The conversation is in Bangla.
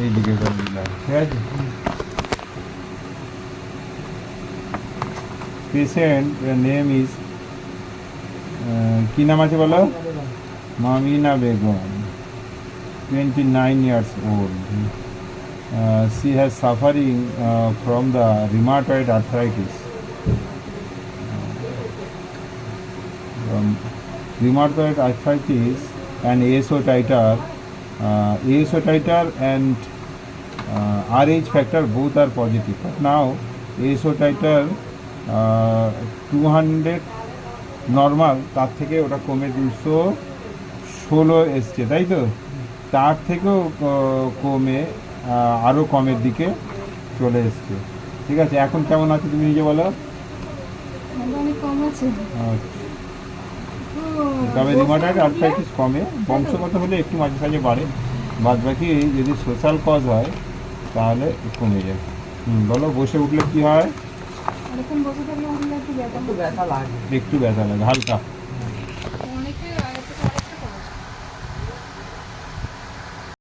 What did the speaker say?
এইদিকে করে দিলাম, ঠিক আছে। পেশেন্ট নেম ইজ, কি নাম আছে বলো? মামিনা Begum, 29 years old. She has suffering from the rheumatoid arthritis. Rheumatoid arthritis and ASO titer, ASO titer and RH factor both are positive. But now ASO titer 200 normal, তার থেকে ওটা কমে 216 এসছে, তাই তো? তার থেকেও কমে আরও কমের দিকে চলে এসছে, ঠিক আছে। এখন কেমন আছে তুমি নিজে বলো? তবে রিউমাটয়েড আর্থ্রাইটিস কমে, বংশগত হলে একটু মাঝে সাঝে বাড়ে, বাদ বাকি যদি সোশ্যাল কজ হয় তাহলে কমে যায়। বলো, বসে উঠলে কি হয়? বসে থাকলে একটু ব্যথা লাগে, একটু ব্যথা লাগে হালকা।